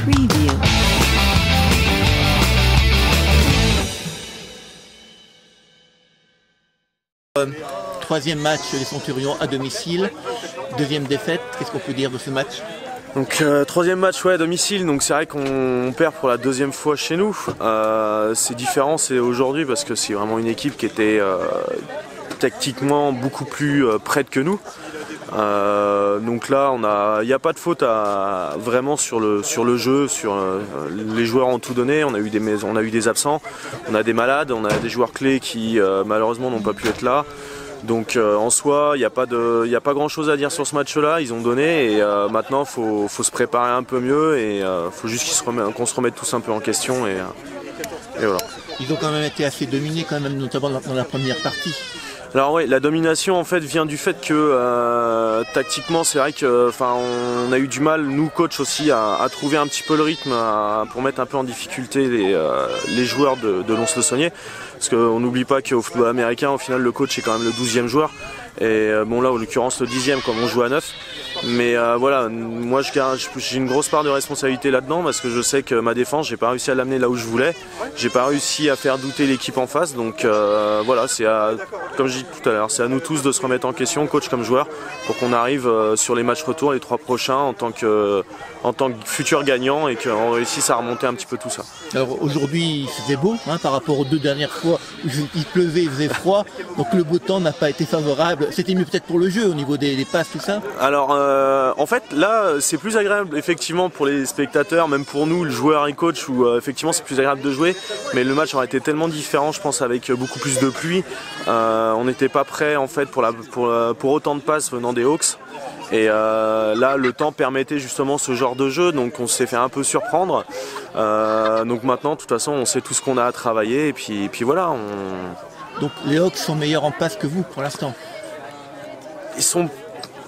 Preview. Troisième match des Centurions à domicile, deuxième défaite, qu'est-ce qu'on peut dire de ce match? Donc troisième match à domicile, donc c'est vrai qu'on perd pour la deuxième fois chez nous. C'est différent, c'est aujourd'hui parce que c'est vraiment une équipe qui était tactiquement beaucoup plus prête que nous. Donc là, il n'y a pas de faute vraiment sur le jeu, les joueurs ont tout donné, on a eu des absents, on a des malades, on a des joueurs clés qui malheureusement n'ont pas pu être là. Donc en soi, il n'y a pas grand chose à dire sur ce match-là, ils ont donné et maintenant il faut se préparer un peu mieux et il faut juste qu'on se remette tous un peu en question et voilà. Ils ont quand même été assez dominés quand même, notamment dans la première partie. Alors oui, la domination en fait vient du fait que tactiquement c'est vrai que on a eu du mal, nous coach aussi, à trouver un petit peu le rythme pour mettre un peu en difficulté les joueurs de Lons-le-Saunier. Parce qu'on n'oublie pas qu'au football américain, au final le coach est quand même le 12e joueur. Et bon là en l'occurrence le 10e comme on joue à 9. Mais voilà, moi j'ai une grosse part de responsabilité là-dedans parce que je sais que ma défense, j'ai pas réussi à l'amener là où je voulais. J'ai pas réussi à faire douter l'équipe en face. Donc voilà, comme je dis tout à l'heure, c'est à nous tous de se remettre en question, coach comme joueur, pour qu'on arrive sur les matchs retour, les 3 prochains, en tant que futur gagnant et qu'on réussisse à remonter un petit peu tout ça. Alors aujourd'hui, c'était beau par rapport aux 2 dernières fois où il pleuvait, il faisait froid, donc le beau temps n'a pas été favorable. C'était mieux peut-être pour le jeu au niveau des passes, tout ça? Alors en fait là c'est plus agréable effectivement pour les spectateurs, même pour nous, le joueur et coach, où effectivement c'est plus agréable de jouer, mais le match aurait été tellement différent je pense avec beaucoup plus de pluie. On n'était pas prêt en fait pour autant de passes venant des Hawks. Et là le temps permettait justement ce genre de jeu, donc on s'est fait un peu surprendre. Donc maintenant de toute façon on sait tout ce qu'on a à travailler et puis voilà. Donc les Hawks sont meilleurs en passe que vous pour l'instant?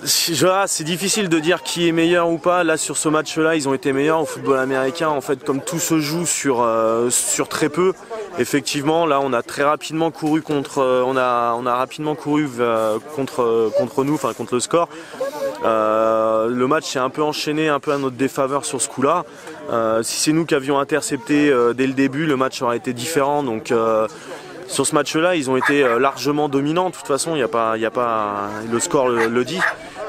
C'est difficile de dire qui est meilleur ou pas. Là sur ce match-là, ils ont été meilleurs au football américain. En fait, comme tout se joue sur très peu, effectivement, là on a très rapidement couru contre nous, enfin contre le score. Le match s'est un peu enchaîné, un peu à notre défaveur sur ce coup-là. Si c'est nous qui avions intercepté dès le début, le match aurait été différent. Donc sur ce match-là, ils ont été largement dominants. De toute façon, le score le dit.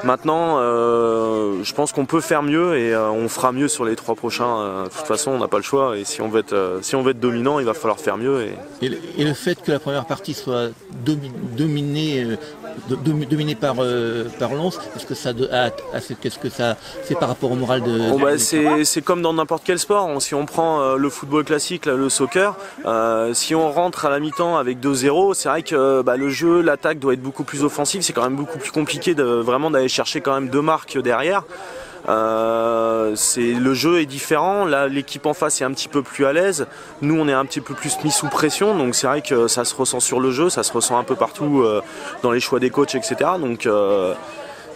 Maintenant, je pense qu'on peut faire mieux et on fera mieux sur les 3 prochains. De toute façon, on n'a pas le choix. Et si on veut être dominant, il va falloir faire mieux. Et le fait que la première partie soit dominée par Lons, qu'est-ce que ça fait par rapport au moral de c'est comme dans n'importe quel sport. Si on prend le football classique, le soccer, si on rentre à la mi-temps avec 2-0, c'est vrai que le jeu, l'attaque doit être beaucoup plus offensive. C'est quand même beaucoup plus compliqué vraiment d'aller chercher quand même 2 marques derrière. Le jeu est différent, là l'équipe en face est un petit peu plus à l'aise, nous on est un petit peu plus mis sous pression, donc c'est vrai que ça se ressent sur le jeu, ça se ressent un peu partout dans les choix des coachs, etc. Donc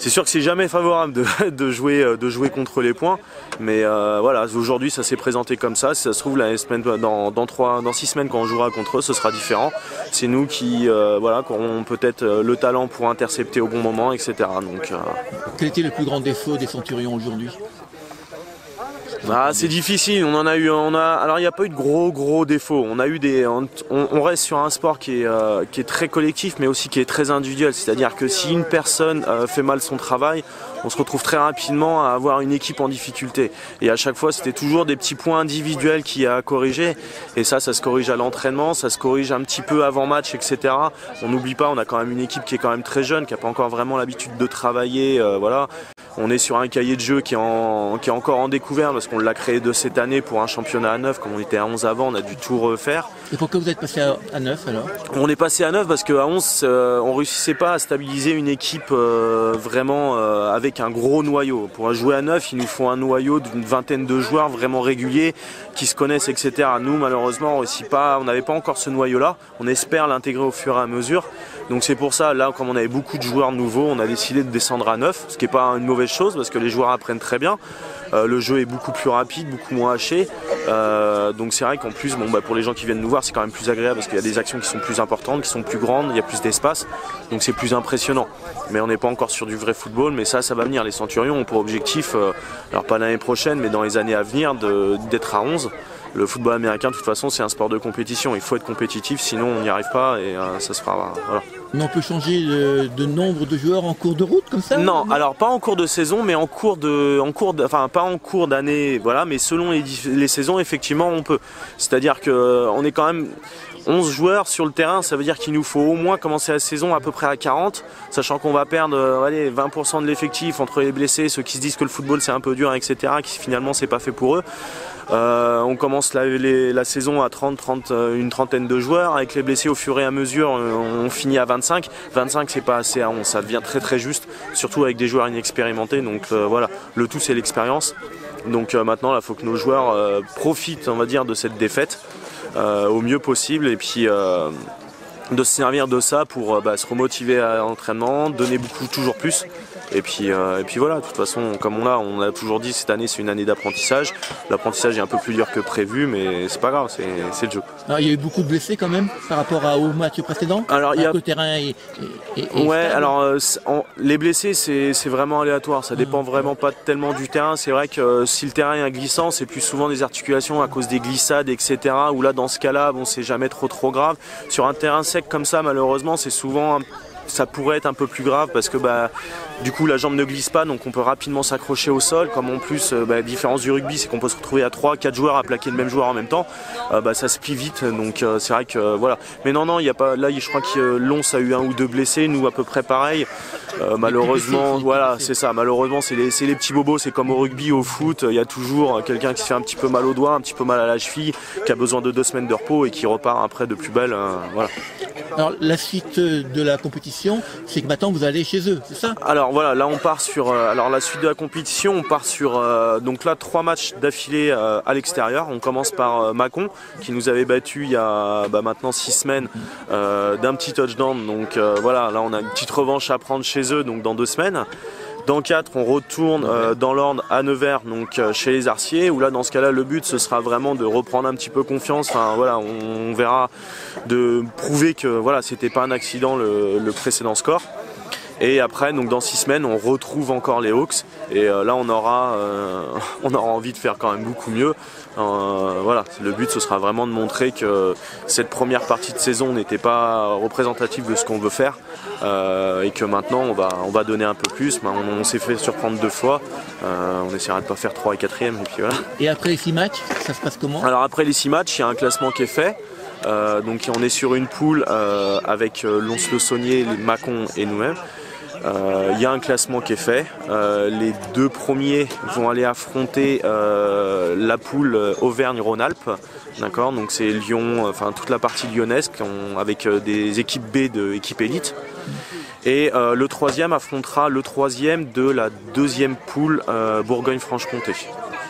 c'est sûr que c'est jamais favorable de jouer contre les points, mais voilà, aujourd'hui ça s'est présenté comme ça. Si ça se trouve dans 6 semaines quand on jouera contre eux, ce sera différent. C'est nous qui aurons peut-être le talent pour intercepter au bon moment, etc. Donc, quel était le plus grand défaut des Centurions aujourd'hui? C'est difficile, alors il n'y a pas eu de gros défauts. On reste sur un sport qui est très collectif mais aussi qui est très individuel. C'est-à-dire que si une personne fait mal son travail, on se retrouve très rapidement à avoir une équipe en difficulté. Et à chaque fois, c'était toujours des petits points individuels qu'il y a à corriger. Et ça se corrige à l'entraînement, ça se corrige un petit peu avant match, etc. On n'oublie pas, on a quand même une équipe qui est quand même très jeune, qui n'a pas encore vraiment l'habitude de travailler. Voilà. On est sur un cahier de jeu qui est encore en découverte parce qu'on l'a créé de cette année pour un championnat à 9. Comme on était à 11 avant, on a dû tout refaire. Et pourquoi vous êtes passé à 9 alors? On est passé à 9 parce qu'à 11, on ne réussissait pas à stabiliser une équipe vraiment avec un gros noyau. Pour jouer à 9, il nous faut un noyau d'une 20aine de joueurs vraiment réguliers qui se connaissent, etc. Nous, malheureusement, on n'avait pas encore ce noyau-là. On espère l'intégrer au fur et à mesure. Donc c'est pour ça, là, comme on avait beaucoup de joueurs nouveaux, on a décidé de descendre à 9, ce qui n'est pas une mauvaise chose parce que les joueurs apprennent très bien. le jeu est beaucoup plus rapide, beaucoup moins haché. Donc c'est vrai qu'en plus, pour les gens qui viennent nous voir, c'est quand même plus agréable parce qu'il y a des actions qui sont plus importantes, qui sont plus grandes, il y a plus d'espace, donc c'est plus impressionnant. Mais on n'est pas encore sur du vrai football, mais ça va venir. Les Centurions ont pour objectif, alors pas l'année prochaine, mais dans les années à venir, d'être à 11. Le football américain, de toute façon, c'est un sport de compétition. Il faut être compétitif, sinon on n'y arrive pas et ça se fera. Voilà. Mais on peut changer de nombre de joueurs en cours de route comme ça? Non, alors pas en cours de saison, mais enfin pas en cours d'année, voilà, mais selon les saisons, effectivement, on peut. C'est-à-dire qu'on est quand même 11 joueurs sur le terrain, ça veut dire qu'il nous faut au moins commencer la saison à peu près à 40, sachant qu'on va perdre 20% de l'effectif entre les blessés, ceux qui se disent que le football c'est un peu dur, etc., qui finalement c'est pas fait pour eux. On commence la saison à une trentaine de joueurs. Avec les blessés au fur et à mesure, on finit à 25. 25 c'est pas assez à 11, ça devient très très juste, surtout avec des joueurs inexpérimentés. Donc voilà, le tout c'est l'expérience. Donc maintenant il faut que nos joueurs profitent, on va dire, de cette défaite au mieux possible et puis de se servir de ça pour se remotiver à l'entraînement, donner toujours plus. Et puis voilà, de toute façon, comme on a toujours dit, cette année c'est une année d'apprentissage. L'apprentissage est un peu plus dur que prévu, mais c'est pas grave, c'est le jeu. Alors, il y a eu beaucoup de blessés quand même par rapport au match précédent. Alors le terrain est ouais, stable. alors les blessés c'est vraiment aléatoire, ça dépend vraiment pas tellement du terrain. C'est vrai que si le terrain est glissant, c'est plus souvent des articulations à cause des glissades, etc. Où là, dans ce cas-là, c'est jamais trop grave. Sur un terrain sec comme ça, malheureusement, c'est souvent ça pourrait être un peu plus grave parce que du coup la jambe ne glisse pas, donc on peut rapidement s'accrocher au sol. Comme en plus la différence du rugby, c'est qu'on peut se retrouver à 3-4 joueurs à plaquer le même joueur en même temps, ça se plie vite, donc c'est vrai que voilà. Mais non, il y a pas, là je crois que Lons a eu 1 ou 2 blessés, nous à peu près pareil. Malheureusement, voilà, c'est ça, malheureusement c'est les petits bobos, c'est comme au rugby, au foot, il y a toujours quelqu'un qui se fait un petit peu mal au doigt, un petit peu mal à la cheville, qui a besoin de 2 semaines de repos et qui repart après de plus belle, voilà. Alors la suite de la compétition, c'est que maintenant vous allez chez eux, c'est ça? Alors voilà, là on part sur la suite de la compétition, on part sur donc là 3 matchs d'affilée à l'extérieur. On commence par Mâcon qui nous avait battu il y a maintenant 6 semaines d'un petit touchdown. Donc voilà, là on a une petite revanche à prendre chez eux, donc dans 2 semaines. Dans 4, on retourne dans l'Orne à Nevers, donc chez les Arciers, où là, dans ce cas-là, le but, ce sera vraiment de reprendre un petit peu confiance. Enfin, voilà, on verra de prouver que voilà, c'était pas un accident le précédent score. Et après, donc dans 6 semaines, on retrouve encore les Hawks. Et là, on aura envie de faire quand même beaucoup mieux. Voilà, le but, ce sera vraiment de montrer que cette première partie de saison n'était pas représentative de ce qu'on veut faire. Et que maintenant, on va donner un peu plus. On s'est fait surprendre 2 fois. On essaiera de ne pas faire 3 et 4e. Et puis voilà. Et après les 6 matchs, ça se passe comment? Alors après les 6 matchs, il y a un classement qui est fait. Donc on est sur une poule avec Lons-le-Saunier, Mâcon et nous-mêmes. Il y a un classement qui est fait. Les 2 premiers vont aller affronter la poule Auvergne-Rhône-Alpes. D'accord, donc c'est Lyon, enfin toute la partie lyonnaise avec des équipes B de équipe élite. Et le 3e affrontera le 3e de la 2e poule Bourgogne-Franche-Comté.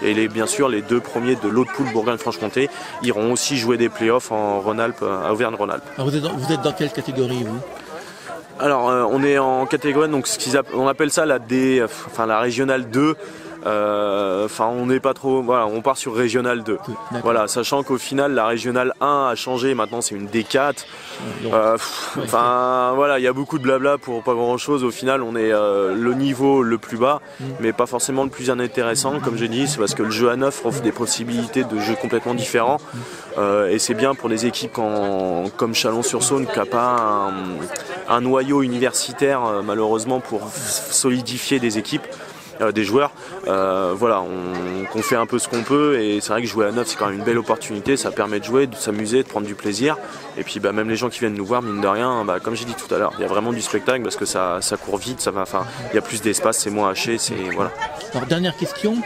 Et bien sûr, les 2 premiers de l'autre poule Bourgogne-Franche-Comté iront aussi jouer des playoffs en Rhône-Alpes, à Auvergne-Rhône-Alpes. Alors vous êtes dans quelle catégorie, vous? Alors on est en catégorie, donc on appelle ça la D, enfin la régionale 2. On n'est pas trop, voilà, on part sur régionale 2. Voilà, sachant qu'au final la régionale 1 a changé, maintenant c'est une D4. Voilà, il y a beaucoup de blabla pour pas grand chose. Au final, on est le niveau le plus bas, mais pas forcément le plus intéressant. Comme j'ai dit, c'est parce que le jeu à 9 offre des possibilités de jeu complètement différents. Et c'est bien pour les équipes comme Chalon-sur-Saône qui n'a pas un noyau universitaire malheureusement pour solidifier des équipes. Des joueurs, voilà, on fait un peu ce qu'on peut et c'est vrai que jouer à 9 c'est quand même une belle opportunité, ça permet de jouer, de s'amuser, de prendre du plaisir et puis même les gens qui viennent nous voir, mine de rien, comme j'ai dit tout à l'heure, il y a vraiment du spectacle parce que ça court vite, il y a plus d'espace, c'est moins haché, voilà. Alors dernière question,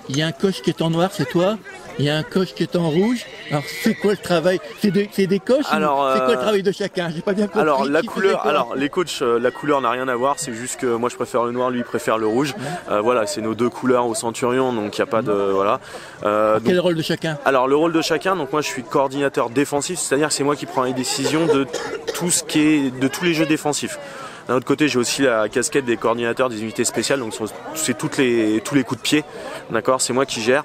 il y a un coach qui est en noir, c'est toi? Il y a un coach qui est en rouge. Alors c'est quoi le travail? C'est des coachs? Alors, c'est quoi le travail de chacun? J'ai pas bien compris. Alors la couleur, les coachs, la couleur n'a rien à voir. C'est juste que moi je préfère le noir, lui il préfère le rouge. Voilà, c'est nos 2 couleurs au Centurion, donc il n'y a pas de voilà. Quel rôle de chacun? Alors le rôle de chacun, donc moi je suis coordinateur défensif, c'est-à-dire que c'est moi qui prends les décisions de tout ce qui est de tous les jeux défensifs. D'un autre côté, j'ai aussi la casquette des coordinateurs des unités spéciales, donc c'est tous les coups de pied, d'accord, c'est moi qui gère.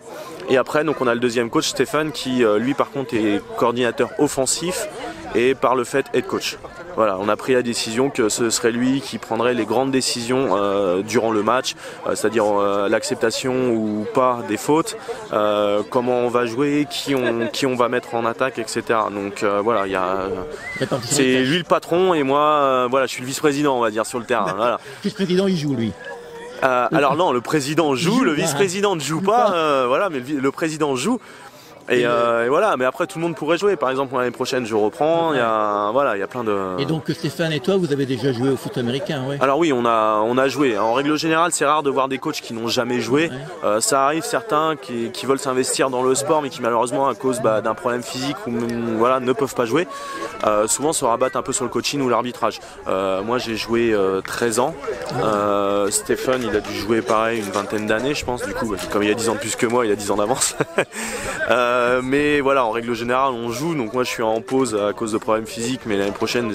Et après, donc on a le deuxième coach, Stéphane, qui lui par contre est coordinateur offensif et par le fait head coach. Voilà, on a pris la décision que ce serait lui qui prendrait les grandes décisions durant le match, c'est-à-dire l'acceptation ou pas des fautes, comment on va jouer, qui on va mettre en attaque, etc. Donc voilà, c'est lui le patron et moi, voilà, je suis le vice-président, on va dire, sur le terrain. Voilà. Le vice-président, il joue, lui. Alors non, le président joue, le vice-président ne joue pas, voilà, mais le président joue. Et voilà, mais après tout le monde pourrait jouer. Par exemple, l'année prochaine, je reprends. Il y a plein de. Et donc Stéphane et toi, vous avez déjà joué au foot américain, ouais? Alors oui, on a joué. En règle générale, c'est rare de voir des coachs qui n'ont jamais joué. Ouais. Ça arrive certains qui veulent s'investir dans le sport, mais qui malheureusement à cause d'un problème physique ou voilà ne peuvent pas jouer. Souvent se rabattent un peu sur le coaching ou l'arbitrage. Moi, j'ai joué 13 ans. Stéphane, il a dû jouer pareil une vingtaine d'années, je pense. Du coup, comme il a 10 ans de plus que moi, il a 10 ans d'avance. Mais voilà, en règle générale, on joue. Donc moi, je suis en pause à cause de problèmes physiques, mais l'année prochaine,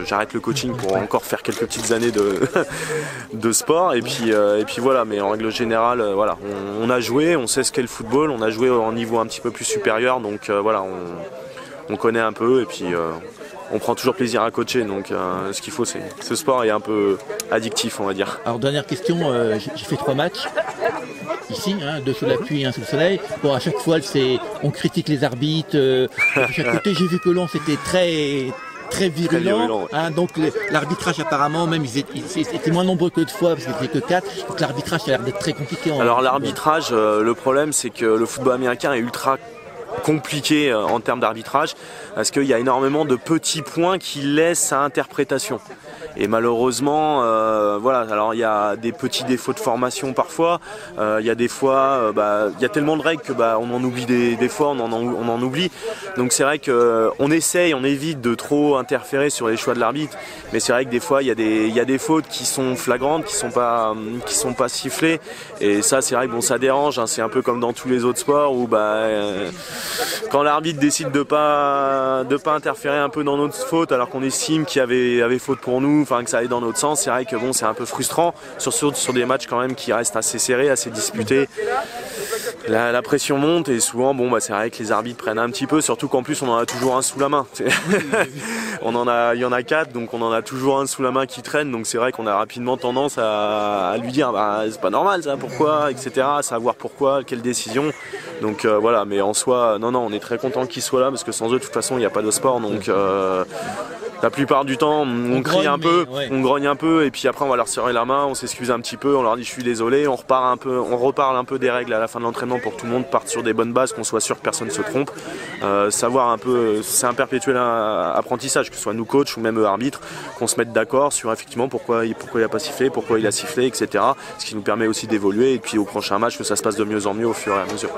j'arrête le coaching pour encore faire quelques petites années de sport. Et puis voilà. Mais en règle générale, voilà, on a joué, on sait ce qu'est le football, on a joué au niveau un petit peu plus supérieur. Donc voilà, on connaît un peu et puis. On prend toujours plaisir à coacher, donc ce qu'il faut, c'est ce sport est un peu addictif, on va dire. Alors dernière question, j'ai fait 3 matchs ici, 2 sous la pluie, 1 sous le soleil. Bon, à chaque fois, on critique les arbitres. De chaque côté, j'ai vu que Lens était très virulent. Donc l'arbitrage apparemment, même ils étaient moins nombreux que d'autres fois parce qu'ils étaient que 4. Donc l'arbitrage a l'air d'être très compliqué. Alors l'arbitrage, le problème, c'est que le football américain est ultra compliqué en termes d'arbitrage parce qu'il y a énormément de petits points qui laissent à interprétation et malheureusement voilà, alors il y a des petits défauts de formation parfois, il y a des fois il y a tellement de règles que on en oublie des fois, on en oublie, donc c'est vrai qu'on essaye, on évite de trop interférer sur les choix de l'arbitre, mais c'est vrai que des fois il y a des fautes qui sont flagrantes, qui sont pas sifflées, et ça c'est vrai que bon, ça dérange, c'est un peu comme dans tous les autres sports où quand l'arbitre décide de pas interférer un peu dans notre faute alors qu'on estime qu'il y avait faute pour nous, enfin que ça allait dans notre sens, c'est vrai que bon, c'est un peu frustrant sur des matchs quand même qui restent assez serrés, assez disputés. La pression monte et souvent c'est vrai que les arbitres prennent un petit peu, surtout qu'en plus on en a toujours un sous la main. Il y en a 4, donc on en a toujours un sous la main qui traîne, donc c'est vrai qu'on a rapidement tendance à lui dire c'est pas normal ça, pourquoi, etc., savoir pourquoi, quelle décision. Donc voilà, mais en soi, non, on est très content qu'ils soient là parce que sans eux de toute façon il n'y a pas de sport, donc la plupart du temps on crie un peu, on grogne un peu et puis après on va leur serrer la main, on s'excuse un petit peu, on leur dit je suis désolé, on reparle un peu des règles à la fin de l'entraînement pour que tout le monde parte sur des bonnes bases, qu'on soit sûr que personne ne se trompe, savoir un peu, c'est un perpétuel apprentissage, que ce soit nous coachs ou même eux arbitres, qu'on se mette d'accord sur effectivement pourquoi il a pas sifflé, pourquoi il a sifflé, etc. Ce qui nous permet aussi d'évoluer et puis au prochain match que ça se passe de mieux en mieux au fur et à mesure.